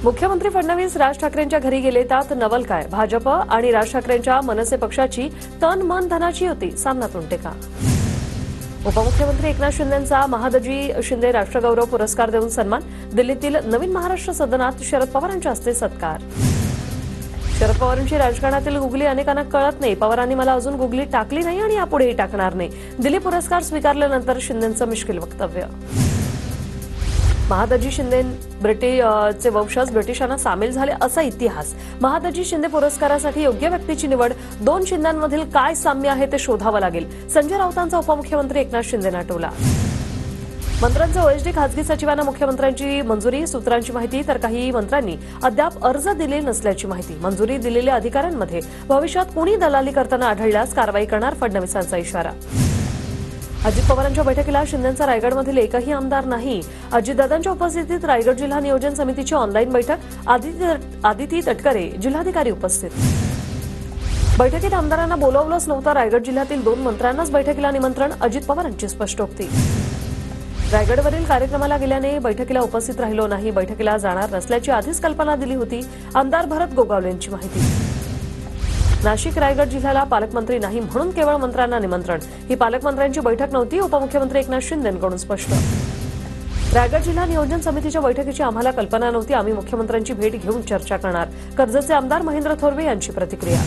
मुख्यमंत्री फडणवीस राज ठाकरेंच्या घरी गेले त्यात नवल काय? भाजप आणि राज ठाकरेंच्या मनसे पक्षाची तन मन धनाची युती सामनात उलटे का? उपमुख्यमंत्री एकनाथ शिंदेंचा महादजी शिंदे राष्ट्रगौरव पुरस्कार देऊन सन्मान. दिल्लीतील नवीन महाराष्ट्र सदनात शरद पवारांच्या हस्ते सत्कार. शरद पवारांची राजकारणातील गुगली अनेकांना कळत नाही. पवारांनी मला अजून गुगली टाकली नाही आणि यापुढेही टाकणार नाही. दिल्ली पुरस्कार स्वीकारल्यानंतर शिंदेंचं मिश्किल वक्तव्य. महादजी शिंदे ब्रिटिशचे वंशज ब्रिटिशांना सामील झाले असा इतिहास. महादजी शिंदे पुरस्कारासाठी योग्य व्यक्तीची निवड. दोन शिंद्यांमधील काय साम्य आहे ते शोधावं लागेल. संजय राऊतांचा उपमुख्यमंत्री एकनाथ शिंदेंना टोला. मंत्र्यांचे ओएसडी खासगी सचिवांना मुख्यमंत्र्यांची मंजुरी. सूत्रांची माहिती तर काही मंत्र्यांनी अद्याप अर्ज दिले नसल्याची माहिती. मंजुरी दिलेल्या अधिकाऱ्यांमध्ये भविष्यात कुणी दलाली करताना आढळल्यास कारवाई करणार फडणवीसांचा इशारा. अजित पवारांच्या बैठकीला शिंदेंचा रायगडमधील एकही आमदार नाही. अजितदादांच्या उपस्थितीत रायगड जिल्हा नियोजन समितीची ऑनलाईन बैठक. आदिती तटकरे जिल्हाधिकारी उपस्थित. बैठकीत आमदारांना बोलावलंच नव्हतं. रायगड जिल्ह्यातील 2 मंत्र्यांनाच बैठकीला निमंत्रण. अजित पवारांची स्पष्टोक्ती. रायगडवरील कार्यक्रमाला गेल्याने बैठकीला उपस्थित राहिलो नाही. बैठकीला जाणार नसल्याची आधीच कल्पना दिली होती. आमदार भरत गोगावलेंची माहिती. नाशिक रायगड जिल्ह्याला पालकमंत्री नाही म्हणून केवळ मंत्र्यांना निमंत्रण. ही पालकमंत्र्यांची बैठक नव्हती. उपमुख्यमंत्री एकनाथ शिंदेंकडून स्पष्ट. रायगड जिल्हा नियोजन समितीच्या बैठकीची आम्हाला कल्पना नव्हती. आम्ही मुख्यमंत्र्यांची भेट घेऊन चर्चा करणार. कर्जतचे आमदार महेंद्र थोरवे यांची प्रतिक्रिया.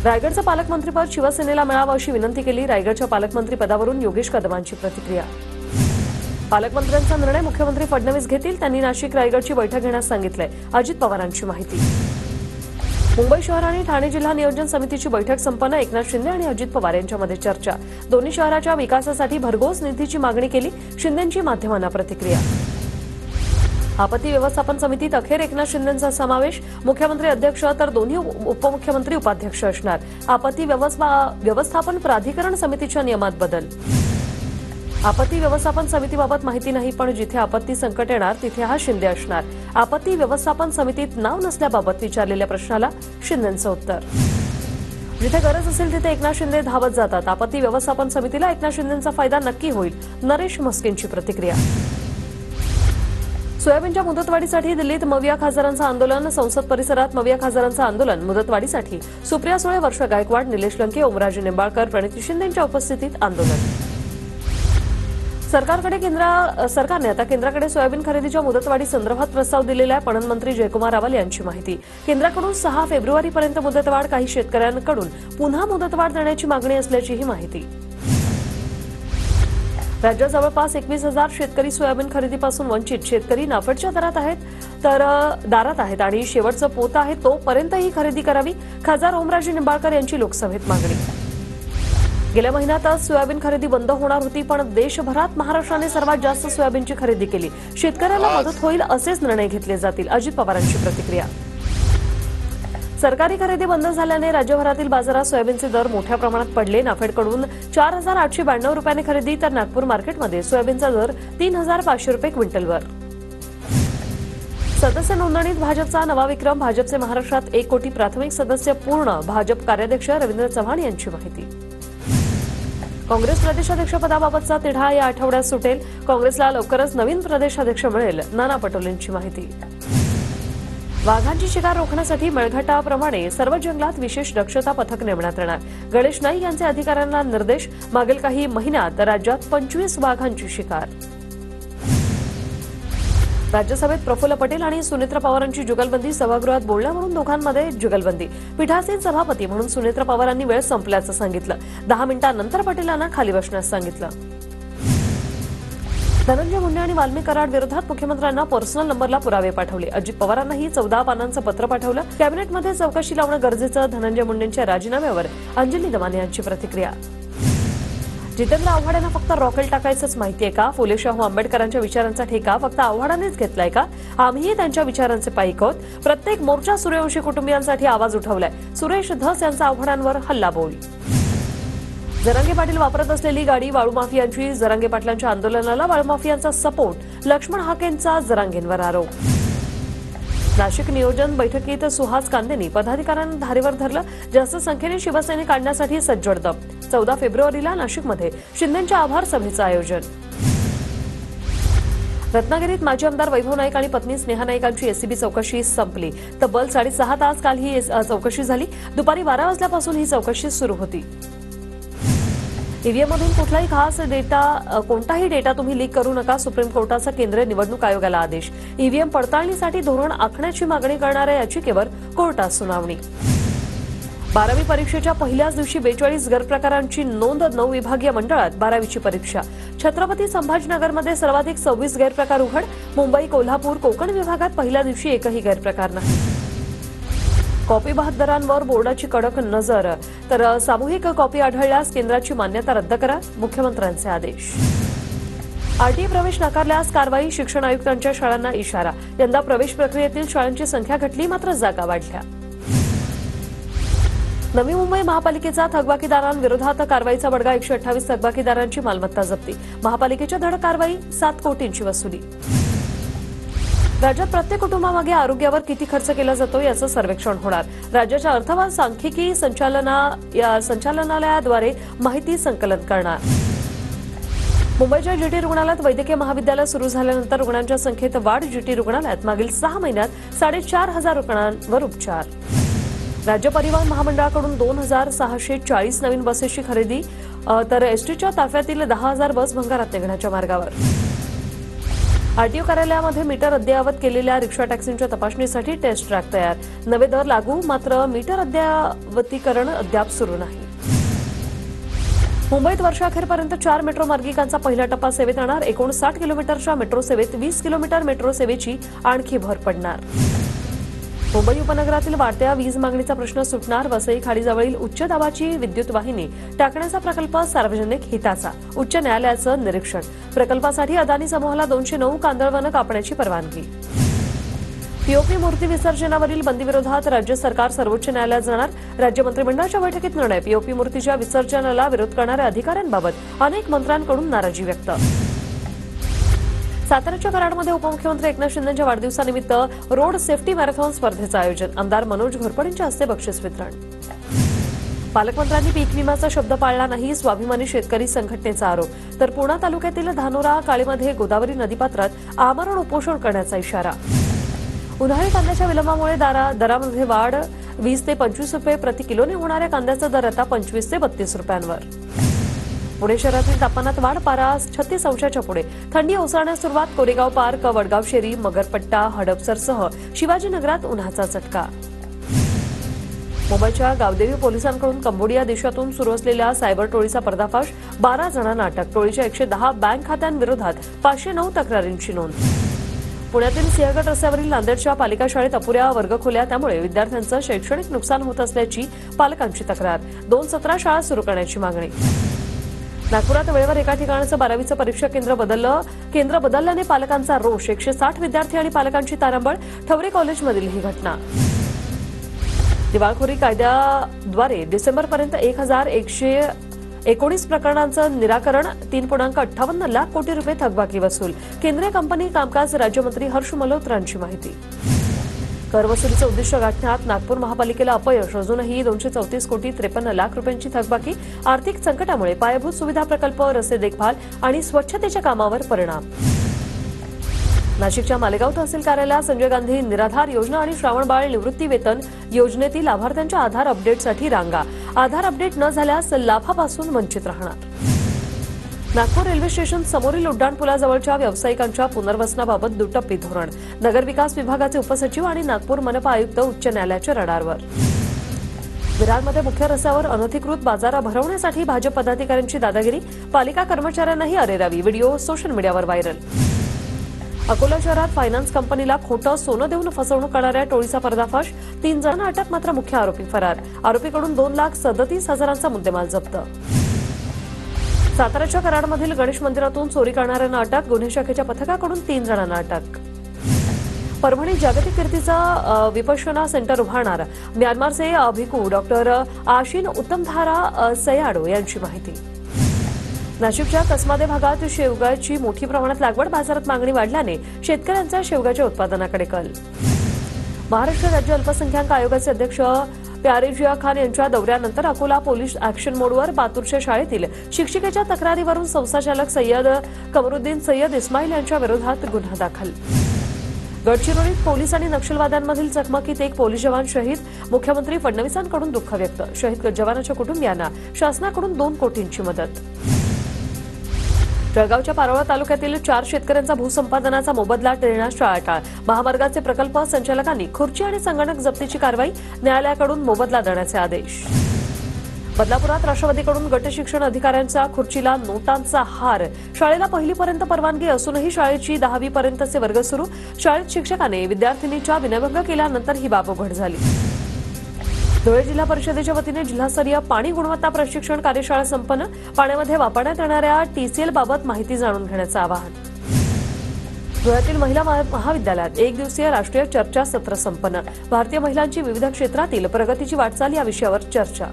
रायगडचं पालकमंत्रीपद शिवसेनेला मिळावं अशी विनंती केली. रायगडच्या पालकमंत्री पदावरून योगेश कदमांची प्रतिक्रिया. पालकमंत्र्यांचा निर्णय मुख्यमंत्री फडणवीस घेतील. त्यांनी नाशिक रायगडची बैठक घेण्यास सांगितलंय. अजित पवारांची माहिती. मुंबई शहर आणि ठाणे जिल्हा नियोजन समितीची बैठक संपन्न. एकनाथ शिंदे आणि अजित पवार यांच्यामध्ये चर्चा. दोन्ही शहराच्या विकासासाठी भरघोस निधीची मागणी केली. शिंदेंची माध्यमांना प्रतिक्रिया. आपत्ती व्यवस्थापन समितीत अखेर एकनाथ शिंदेंचा समावेश. मुख्यमंत्री अध्यक्ष तर दोन्ही उपमुख्यमंत्री उपाध्यक्ष असणार. आपत्ती व्यवस्थापन प्राधिकरण समितीच्या नियमात बदल. आपत्ती व्यवस्थापन समितीबाबत माहिती नाही, पण जिथे आपत्ती संकट येणार तिथे हा शिंदे असणार. आपत्ती व्यवस्थापन समितीत नाव नसल्याबाबत विचारलेल्या प्रश्नाला शिंदेंचं उत्तर. जिथे गरज असेल तिथे एकनाथ शिंदे धावत जातात. आपत्ती व्यवस्थापन समितीला एकनाथ शिंदेंचा फायदा नक्की होईल. नरेश म्हस्केंची प्रतिक्रिया. सोयाबीनच्या मुदतवाढीसाठी दिल्लीत मविया खासदारांचं आंदोलन. संसद परिसरात मविया खासदारांचं आंदोलन. मुदतवाढीसाठी सुप्रिया सुळे, वर्ष गायकवाड, निलेश लंके, ओमराजे निंबाळकर, प्रणिती शिंदेंच्या उपस्थितीत आंदोलन. सरकारने आता केंद्राकडे सोयाबीन खरेदीच्या मुदतवाढी संदर्भात प्रस्ताव दिलेला आहे. पणन मंत्री जयकुमार रावल यांची माहिती. केंद्राकडून 6 फेब्रुवारीपर्यंत मुदतवाढ. काही शेतकऱ्यांकडून पुन्हा मुदतवाढ देण्याची मागणी असल्याचीही माहिती. राज्यात जवळपास 21,000 शेतकरी सोयाबीन खरेदीपासून वंचित. शेतकरी नाफेडच्या दारात आहेत आणि शेवटचं पोत आहे तोपर्यंत ही खरेदी करावी. खासदार ओमराजे निंबाळकर यांची लोकसभेत मागणी. गेल्या महिन्यातच सोयाबीन खरेदी बंद होणार होती, पण देशभरात महाराष्ट्राने सर्वात जास्त सोयाबीनची खरेदी केली. शेतकऱ्याला मदत होईल असेच निर्णय घेतले जातील. अजित पवारांची प्रतिक्रिया. सरकारी खरेदी बंद झाल्याने राज्यभरातील बाजारात सोयाबीनचे दर मोठ्या प्रमाणात पडले. नाफेडकडून 4,892 रुपयांनी खरेदी तर नागपूर मार्केटमध्ये सोयाबीनचा दर 3,500 रुपये क्विंटलवर. सदस्य नोंदणीत भाजपचा नवा विक्रम. भाजपचे महाराष्ट्रात 1 कोटी प्राथमिक सदस्य पूर्ण. भाजप कार्याध्यक्ष रवींद्र चव्हाण यांची माहिती. काँग्रेस प्रदेशाध्यक्षपदाबाबतचा तिढा या आठवड्यात सुटेल. काँग्रेसला लवकरच नवीन प्रदेशाध्यक्ष मिळेल. नाना पटोलेंची माहिती. वाघांची शिकार रोखण्यासाठी मेळघाटाप्रमाणे सर्व जंगलात विशेष दक्षता पथक नेमण्यात येणार. गणेश नाईक यांचे अधिकाऱ्यांना निर्देश. मागील काही महिन्यात राज्यात 25 वाघांची शिकार. राज्यसभेत प्रफुल्ल पटेल आणि सुनेत्र पवारांची जुगलबंदी. सभागृहात बोलण्यावरून दोघांमध्ये जुगलबंदी. पीठासीन सभापती म्हणून सुनेत्र पवारांनी वेळ संपल्याचं सांगितलं. 10 मिनिटांनंतर पटेलांना खाली बसण्यास सांगितलं. धनंजय मुंडे आणि वाल्मिक कराड विरोधात मुख्यमंत्र्यांना पर्सनल नंबरला पुरावे पाठवले. अजित पवारांनाही 14 पानांचं पत्र पाठवलं. कॅबिनेटमध्ये चौकशी लावणं गरजेचं. धनंजय मुंडेंच्या राजीनाम्यावर अंजली दमाने यांची प्रतिक्रिया. जितेंद्र आव्हाडांना फक्त रॉकेल टाकायचंच माहितीये का? फुले शाहू आंबेडकरांच्या विचारांचा ठेका फक्त आव्हाडानेच घेतलाय का? आम्हीही त्यांच्या विचारांचे पाईक आहोत. प्रत्येक मोर्चा सूर्यवंशी कुटुंबियांसाठी आवाज उठवलाय. सुरेश धस यांचा आव्हाडांवर हल्लाबोल. जरांगे पाटील वापरत असलेली गाडी वाळूमाफियांची. जरांगे पाटलांच्या आंदोलनाला वाळूमाफियांचा सपोर्ट. लक्ष्मण हाकेंचा जरांगेंवर आरोप. नाशिक नियोजन बैठकीत सुहास कांदेंनी पदाधिकाऱ्यांना धारेवर धरलं. जास्त संख्येने शिवसैनिक काढण्यासाठी सज्जड दम. 14 फेब्रुवारीला नाशिकमध्ये शिंदेंच्या आभार सभेचं आयोजन. रत्नागिरीत माजी आमदार वैभव नाईक आणि पत्नी स्नेहा नाईकांची एसीबी चौकशी संपली. तब्बल 6.5 तास काल ही चौकशी झाली. दुपारी 12 वाजल्यापासून ही चौकशी सुरू होती. ईव्हीएममधून कोणताही डेटा तुम्ही लीक करू नका, सुप्रीम कोर्टाचा केंद्रीय निवडणूक आयोगाला आदेश. ईव्हीएम पडताळणीसाठी धोरण आखण्याची मागणी करणाऱ्या याचिकेवर कोर्टात सुनावणी. 12वी परीक्षेच्या पहिल्याच दिवशी 42 गैरप्रकारांची नोंद. 9 विभागीय मंडळात 12वीची परीक्षा. छत्रपती संभाजीनगरमध्ये सर्वाधिक 26 गैरप्रकार उघड. मुंबई, कोल्हापूर, कोकण विभागात पहिल्या दिवशी एकही गैरप्रकार नाही. कॉपी बहाद्दरांवर बोर्डाची कडक नजर. तर सामूहिक कॉपी आढळल्यास केंद्राची मान्यता रद्द करा, मुख्यमंत्र्यांचे आदेश. आरटीई प्रवेश नाकारल्यास कारवाई. शिक्षण आयुक्तांच्या शाळांना इशारा. यंदा प्रवेश प्रक्रियेतील शाळांची संख्या घटली, मात्र जागा वाढल्या. नवी मुंबई महापालिकेचा थकबाकीदारांविरोधात कारवाईचा बडगा. 128 थकबाकीदारांची मालमत्ता जप्ती. महापालिकेच्या धडक कारवाई. 7 कोटींची वसुली. राज्यात प्रत्येक कुटुंबामागे आरोग्यावर किती खर्च केला जातो याचं सर्वेक्षण होणार. राज्याच्या अर्थवान सांख्यिकी संचालनालयाद्वारे माहिती संकलन करणार. मुंबईच्या जीटी रुग्णालयात वैद्यकीय महाविद्यालय सुरू झाल्यानंतर रुग्णांच्या संख्येत वाढ. जीटी रुग्णालयात मागील 6 महिन्यात 4,500 रुग्णांवर उपचार. राज्य परिवहन महामंडळाकडून 2,640 नवीन बसेसची खरेदी. तर एसटीच्या ताफ्यातील 10,000 बस भंगारात निघण्याच्या मार्गावर. आरटीओ कार्यालयामध्ये मीटर अद्ययावत केलेल्या रिक्षा टॅक्सींच्या तपासणीसाठी टेस्ट ट्रॅक तयार. नवे दर लागू, मात्र मीटर अद्ययावतीकरण अद्याप सुरू नाही. मुंबईत वर्षाअखेरपर्यंत 4 मेट्रो मार्गिकांचा पहिला टप्पा सेवेत येणार. 59 किलोमीटरच्या मेट्रो सेवेत 20 किलोमीटर मेट्रो सेवेची आणखी भर पडणार. मुंबई उपनगरातील वाढत्या वीज मागणीचा प्रश्न सुटणार. वसई खाडीजवळील उच्च दाबाची विद्युत वाहिनी टाकण्याचा प्रकल्प सार्वजनिक हिताचा. उच्च न्यायालयाचं निरीक्षण. प्रकल्पासाठी अदानी समूहाला 209 कांदळवनं कापण्याची परवानगी. पीओपी मूर्ती विसर्जनावरील बंदीविरोधात राज्य सरकार सर्वोच्च न्यायालयात जाणार. राज्य मंत्रिमंडळाच्या बैठकीत निर्णय. पीओपी मूर्तीच्या विसर्जनाला विरोध करणाऱ्या अधिकाऱ्यांबाबत अनेक मंत्र्यांकडून नाराजी व्यक्त. साताऱ्याच्या कराडमध्ये उपमुख्यमंत्री एकनाथ शिंदेंच्या वाढदिवसानिमित्त रोड सेफ्टी मॅरेथॉन स्पर्धेचं आयोजन. आमदार मनोज घोरपडेंच्या हस्ते बक्षीस वितरण. पालकमंत्र्यांनी पीक विम्याचा शब्द पाळला नाही, स्वाभिमानी शेतकरी संघटनेचा आरोप. तर पूर्णा तालुक्यातील धानोरा काळीमध्ये गोदावरी नदीपात्रात आमरण उपोषण करण्याचा इशारा. उन्हाळी कांद्याच्या विलंबामुळे दरामध्ये वाढ. 20 ते 25 रुपये प्रति किलोने होणाऱ्या कांद्याचा दर आता 25 ते 32 रुपयांवर. पुणे शहरातील तापमानात वाढ. पारा 36 अंशाच्या पुढे. थंडी ओसरण्यास सुरुवात. कोरेगाव पार्क, वडगाव शेरी, मगरपट्टा, हडपसरसह शिवाजीनगरात उन्हाचा चटका. मुंबईच्या गावदेवी पोलिसांकडून कंबोडिया देशातून सुरू असलेल्या सायबर टोळीचा पर्दाफाश. 12 जणांना अटक. टोळीच्या 110 बँक खात्यांविरोधात 509 तक्रारींची नोंद. पुण्यातील सिंहगड रस्त्यावरील नांदेडच्या पालिका शाळेत अपुऱ्या वर्गखोल्या, त्यामुळे विद्यार्थ्यांचं शैक्षणिक नुकसान होत असल्याची पालकांची तक्रार. 2 सत्र शाळा सुरू करण्याची मागणी. नागपुरात वेळेवर एका ठिकाणाचं 12वीचं परीक्षा केंद्र बदलल्याने पालकांचा रोष. 160 विद्यार्थी आणि पालकांची तारांबळ. ठवरे कॉलेजमधील ही घटना. दिवाळखोरी कायद्याद्वारे डिसेंबरपर्यंत 1,119 प्रकरणांचं निराकरण. 3.58 लाख कोटी रुपये थकबाकी वसूल. केंद्रीय कंपनी कामकाज राज्यमंत्री हर्ष मल्होत्रांची माहिती. करवसुलीचं उद्दिष्ट गाठण्यात नागपूर महापालिकेला अपयश. अजूनही 234 कोटी 53 लाख रुपयांची थकबाकी. आर्थिक संकटामुळे पायाभूत सुविधा प्रकल्प, रस्ते देखभाल आणि स्वच्छतेच्या कामावर परिणाम. नाशिकच्या मालेगाव तहसील कार्यालयात संजय गांधी निराधार योजना आणि श्रावणबाळ निवृत्ती वेतन योजनेतील लाभार्थ्यांच्या आधार अपडेटसाठी रांगा. आधार अपडेट न झाल्यास लाभापासून वंचित राहणार. नागपूर रेल्वे स्टेशन समोरील उड्डाणपुलाजवळच्या व्यावसायिकांच्या पुनर्वसनाबाबत दुटप्पी धोरण. नगरविकास विभागाचे उपसचिव आणि नागपूर मनपा आयुक्त उच्च न्यायालयाच्या रडारवर. विरारमध्ये मुख्य रस्त्यावर अनधिकृत बाजार भरवण्यासाठी भाजप पदाधिकाऱ्यांची दादागिरी. पालिका कर्मचाऱ्यांनाही अरेरावी. व्हिडिओ सोशल मीडियावर व्हायरल. अकोला शहरात फायनान्स कंपनीला खोटं सोनं देऊन फसवणूक करणाऱ्या टोळीचा पर्दाफाश. 3 जणांना अटक, मात्र मुख्य आरोपी फरार. आरोपीकडून 2,37,000चा मुद्देमाल जप्त. साताऱ्याच्या कराडमधील गणेश मंदिरातून चोरी करणाऱ्यांना अटक. गुन्हे शाखेच्या पथकाकडून 3 जणांना अटक. परभणीत जागतिक कीर्तीचा विपश्यना सेंटर उभारणार. म्यानमारचे भिकू डॉक्टर आशिन उत्तमधारा सयाडो यांची माहिती. नाशिकच्या कसमादे भागात शेवगाची मोठी प्रमाणात लागवड. बाजारात मागणी वाढल्याने शेतकऱ्यांचा शेवगाच्या उत्पादनाकडे कल. महाराष्ट्र राज्य अल्पसंख्याक आयोगाचे अध्यक्ष प्यारेजिया खान यांच्या दौऱ्यानंतर अकोला पोलीस ऍक्शन मोडवर बातूरच्या शाळेतील शिक्षिकेच्या तक्रारीवरून संस्थाचालक सय्यद कमरुद्दीन सय्यद इस्माईल यांच्या विरोधात गुन्हा दाखल. गडचिरोलीत पोलीस आणि नक्षलवाद्यांमधील चकमकीत एक पोलीस जवान शहीद. मुख्यमंत्री फडणवीसांकडून दुःख व्यक्त. शहीद जवानाच्या कुटुंबियांना शासनाकडून 2 कोटींची मदत. जळगावच्या पारोळा तालुक्यातील 4 शेतकऱ्यांचा भूसंपादनाचा मोबदला देण्यास टाळाटाळ. महामार्गाचे प्रकल्प संचालकांनी खुर्ची आणि संगणक जप्तीची कारवाई. न्यायालयाकडून मोबदला देण्याचे आदेश. बदलापुरात राष्ट्रवादीकडून गट शिक्षण अधिकाऱ्यांचा खुर्चीला नोटांचा हार. शाळेला पहिलीपर्यंत परवानगी असूनही शाळेची 10वी पर्यंतचे वर्ग सुरू. शाळेत शिक्षकाने विद्यार्थिनीचा विनयभंग केल्यानंतर ही बाब उघड झाली. धुळे जिल्हा परिषदेच्या वतीने जिल्हास्तरीय पाणी गुणवत्ता प्रशिक्षण कार्यशाळा संपन्न. पाण्यामध्ये वापरण्यात येणाऱ्या TCL बाबत माहिती जाणून घेण्याचं आवाहन. धुळ्यातील महिला महाविद्यालयात 1 दिवसीय राष्ट्रीय चर्चासत्र संपन्न. भारतीय महिलांची विविध क्षेत्रातील प्रगतीची वाटचाल या विषयावर चर्चा.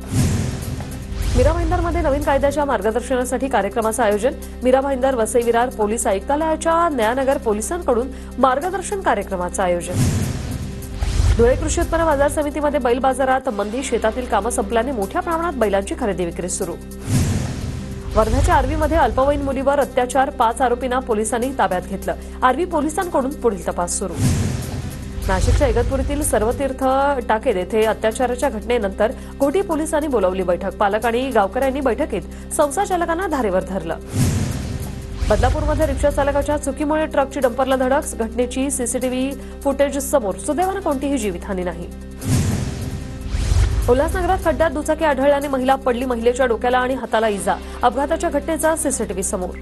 मीरा भाईंदरमध्ये नवीन कायद्याच्या मार्गदर्शनासाठी कार्यक्रमाचं आयोजन. मीरा भाईंदर वसई विरार पोलीस आयुक्तालयाच्या न्यायनगर पोलिसांकडून मार्गदर्शन कार्यक्रमाचं आयोजन. धुळे कृषी उत्पन्न बाजार समितीमध्ये बैल बाजारात मंदी. शेतातील कामं संपल्याने मोठ्या प्रमाणात बैलांची खरेदी विक्री सुरू. वर्ध्याच्या आर्वीमध्ये अल्पवयीन मुलीवर अत्याचार. 5 आरोपींना पोलिसांनी ताब्यात घेतलं. आर्वी पोलिसांकडून पुढील तपास सुरू. नाशिकच्या इगतपुरीतील सर्वतीर्थ टाकेद येथे अत्याचाराच्या घटनेनंतर घोटी पोलिसांनी बोलावली बैठक. पालक आणि गावकऱ्यांनी बैठकीत संस्थाचालकांना धारेवर धरलं. बदलापूरमध्ये रिक्षा चालकाच्या चुकीमुळे ट्रकची डंपरला धडक. घटनेची सीसीटीव्ही फुटेज समोर. सुदैवानं कोणतीही जीवितहानी नाही. उल्हासनगरात खड्ड्यात दुचाकी आढळल्याने महिला पडली. महिलेच्या डोक्याला आणि हाताला इजा. अपघाताच्या घटनेचा सीसीटीव्ही समोर.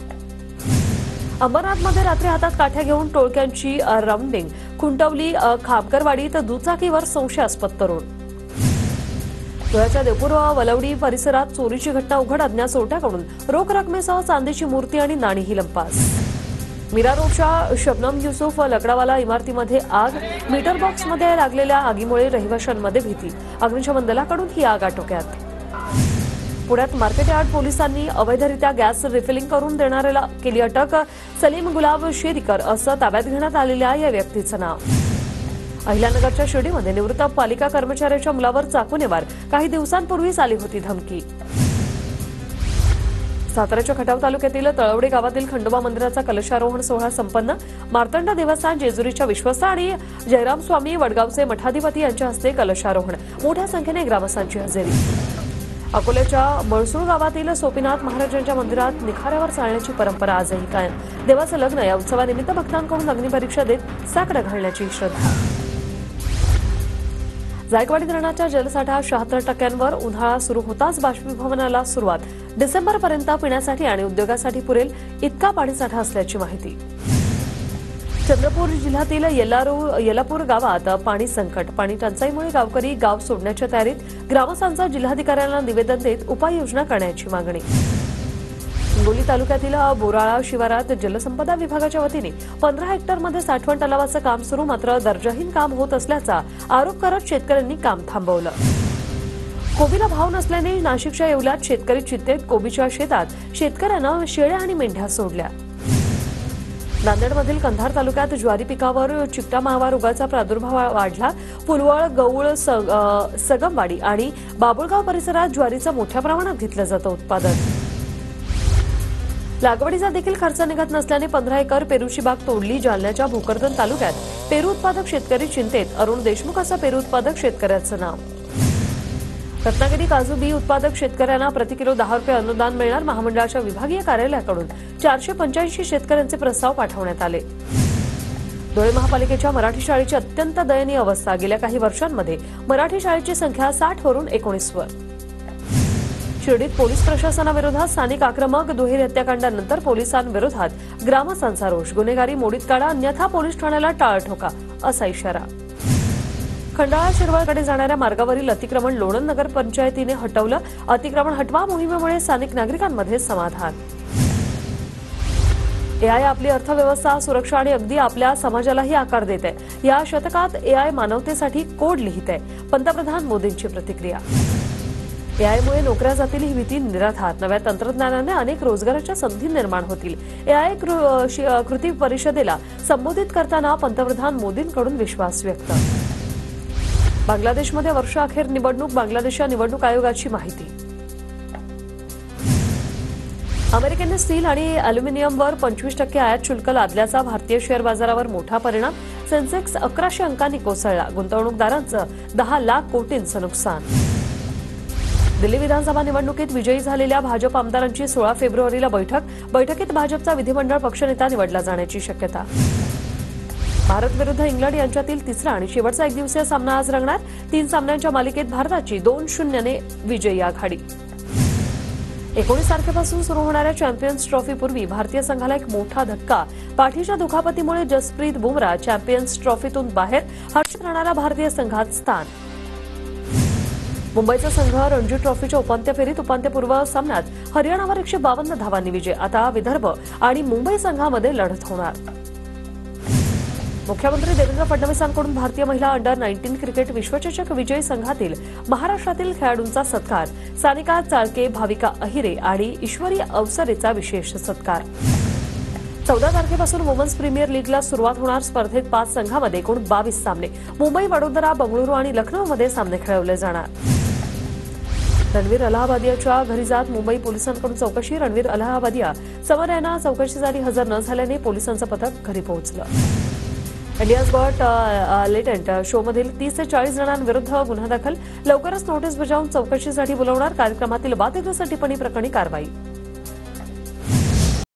अंबरनाथमध्ये रात्री हातात काठ्या घेऊन टोळक्यांची राऊंडिंग. खुंटवली खापकरवाडीत दुचाकीवर संशयास्पद तरुण. धुळ्याच्या देवपूर वलवडी परिसरात चोरीची घटना उघड. अज्ञात चोरट्याकडून रोख रकमेसह चांदीची मूर्ती आणि नाणीही लंपास. मीरा रोडच्या शबनम युसुफ लकडावाला इमारतीमध्ये आग. मीटर बॉक्समध्ये लागलेल्या आगीमुळे रहिवाशांमध्ये भीती. अग्निशमन दलाकडून ही आग आटोक्यात. पुण्यात मार्केट यार्ड पोलिसांनी अवैधरित्या गॅस रिफिलिंग करून देणाऱ्याला केली अटक. सलीम गुलाब शेरीकर असं ताब्यात घेण्यात आलेल्या या व्यक्तीचं नाव. अहिल्यानगरच्या शिर्डीमध्ये निवृत्त पालिका कर्मचाऱ्याच्या मुलावर चाकूने वार. काही दिवसांपूर्वीच आली होती धमकी. साताऱ्याच्या खटाव तालुक्यातील तळवडे गावातील खंडोबा मंदिराचा कलशारोहण सोहळा संपन्न. मार्तंड देवस्थान जेजुरीच्या विश्वस्त आणि जयराम स्वामी वडगावचे मठाधिपती यांच्या हस्ते कलशारोहण. मोठ्या संख्येने ग्रामस्थांची हजेरी. अकोल्याच्या मळसूळ गावातील सोपीनाथ महाराजांच्या मंदिरात निखाऱ्यावर चालण्याची परंपरा आजही कायम. देवाचं लग्न या उत्सवानिमित्त भक्तांकडून अग्निपरीक्षा देत साकडं घालण्याची श्रद्धा. जायकवाडी धरणाचा जलसाठा 76%वर. उन्हाळा सुरू होताच बाष्पीभवनाला सुरुवात. डिसेंबरपर्यंत पिण्यासाठी आणि उद्योगासाठी पुरेल इतका पाणीसाठा असल्याची माहिती. चंद्रपूर जिल्ह्यातील येलापूर गावात पाणी संकट. पाणी टंचाईमुळे गावकरी गाव सोडण्याच्या तयारीत. ग्रामस्थांचा जिल्हाधिकाऱ्यांना निवेदन देत उपाययोजना करण्याची मागणी. हिंगोली तालुक्यातील बोराळा शिवारात जलसंपदा विभागाच्या वतीने 15 हेक्टरमध्ये साठवण तलावाचं काम सुरू. मात्र दर्जाहीन काम होत असल्याचा आरोप करत शेतकऱ्यांनी काम थांबवलं. कोबीला भाव नसल्याने नाशिकच्या येवल्यात शेतकरी चिंतेत. कोबीच्या शेतात शेतकऱ्यांना शेळ्या आणि मेंढ्या सोडल्या. नांदेडमधील कंधार तालुक्यात ज्वारी पिकावर चिकटा मावा रोगाचा प्रादुर्भाव वाढला. फुलवळ गौळ सगमवाडी आणि बाबुळगाव परिसरात ज्वारीचं मोठ्या प्रमाणात घेतलं जातं उत्पादन. लागवडीचा देखील खर्च निघत नसल्याने 15 एकर पेरूची बाग तोडली. जालन्याच्या भोकरदन तालुक्यात पेरू उत्पादक शेतकरी चिंतेत. अरुण देशमुख असं पेरू उत्पादक शेतकऱ्याचं नाव. रत्नागिरी काजू बी उत्पादक शेतकऱ्यांना प्रति किलो 10 रुपये अनुदान मिळणार. महामंडळाच्या विभागीय कार्यालयाकडून 485 शेतकऱ्यांचे प्रस्ताव पाठवण्यात आले. धुळे महापालिकेच्या मराठी शाळेची अत्यंत दयनीय अवस्था. गेल्या काही वर्षांमध्ये मराठी शाळेची संख्या 60 वरून 19 वर. शिर्डीत पोलीस प्रशासनाविरोधात स्थानिक आक्रमक. दुहेरी हत्याकांडानंतर पोलिसांविरोधात ग्रामस्थांचा रोष. गुन्हेगारी मोडीत काढा अन्यथा पोलीस ठाण्याला टाळं ठोका असा इशारा. खंडाळा शिरवळकडे जाणाऱ्या मार्गावरील अतिक्रमण लोणंद नगर पंचायतीने हटवलं. अतिक्रमण हटवा मोहिमेमुळे स्थानिक नागरिकांमध्ये समाधान. एआय आपली अर्थव्यवस्था, सुरक्षा आणि अगदी आपल्या समाजालाही आकार देत आहे. या शतकात एआय मानवतेसाठी कोड लिहित आहे. पंतप्रधान मोदींची प्रतिक्रिया. एआयमुळे नोकऱ्या जातील ही भीती निराधार. नव्या तंत्रज्ञानाने अनेक रोजगाराच्या संधी निर्माण होतील. एआय कृती परिषदेला संबोधित करताना पंतप्रधान मोदींकडून विश्वास व्यक्त. बांगलादेशमध्ये वर्षाअखेर निवडणूक, बांगलादेशच्या निवडणूक आयोगाची माहिती. अमेरिकेने स्टील आणि अॅल्युमिनियमवर 25% आयात शुल्क लादल्याचा भारतीय शेअर बाजारावर मोठा परिणाम. सेन्सेक्स 1100 अंकांनी कोसळला. गुंतवणूकदारांचं 10 लाख कोटींचं नुकसान. दिल्ली विधानसभा निवडणुकीत विजयी झालेल्या भाजप आमदारांची 16 फेब्रुवारीला बैठकीत भाजपचा विधिमंडळ पक्षनेता निवडला जाण्याची शक्यता. भारत विरुद्ध इंग्लंड यांच्यातील तिसरा आणि शेवटचा एकदिवसीय सामना आज रंगणार. 3 सामन्यांच्या मालिकेत भारताची 2-0 ने विजयी आघाडी. 19 तारखेपासून सुरू होणाऱ्या चॅम्पियन्स ट्रॉफीपूर्वी भारतीय संघाला एक मोठा धक्का. पाठीच्या दुखापतीमुळे जसप्रीत बुमराह चॅम्पियन्स ट्रॉफीतून बाहेर. हर्षित राहणारा भारतीय संघात स्थान. मुंबईचा संघ रणजी ट्रॉफीच्या उपांत्य फेरीत उपांत्यपूर्व सामन्यात हरियाणावर 152 धावांनी विजय. आता विदर्भ आणि मुंबई संघामध्ये लढत होणार. मुख्यमंत्री देवेंद्र फडणवीसांकडून भारतीय महिला अंडर 19 क्रिकेट विश्वचषक विजयी संघातील महाराष्ट्रातील खेळाडूंचा सत्कार. सानिका चाळके, भाविका अहिरे आणि ईश्वरी अवसरेचा विशेष सत्कार. 14 तारखेपासून वुमन्स प्रीमियर लीगला सुरुवात होणार. स्पर्धेत 5 संघांमध्ये एकूण 22 सामने. मुंबई, वडोदरा, बंगळुरू आणि लखनौमध्ये सामने खेळवले जाणार. रणवीर अलाहाबादियाच्या घरी जात मुंबई पोलिसांकडून चौकशी. रणवीर अलाहाबादिया समोर यांना चौकशीसाठी हजर न झाल्याने पोलिसांचं पथक घरी पोहोचलं. इंडियाज गॉट लेटेंट शोमधील 30 ते 40 जणांविरुद्ध गुन्हा दाखल. लवकरच नोटीस बजावून चौकशीसाठी बोलावणार. कार्यक्रमातील वादग्रस्त टिप्पणी प्रकरणी कारवाई.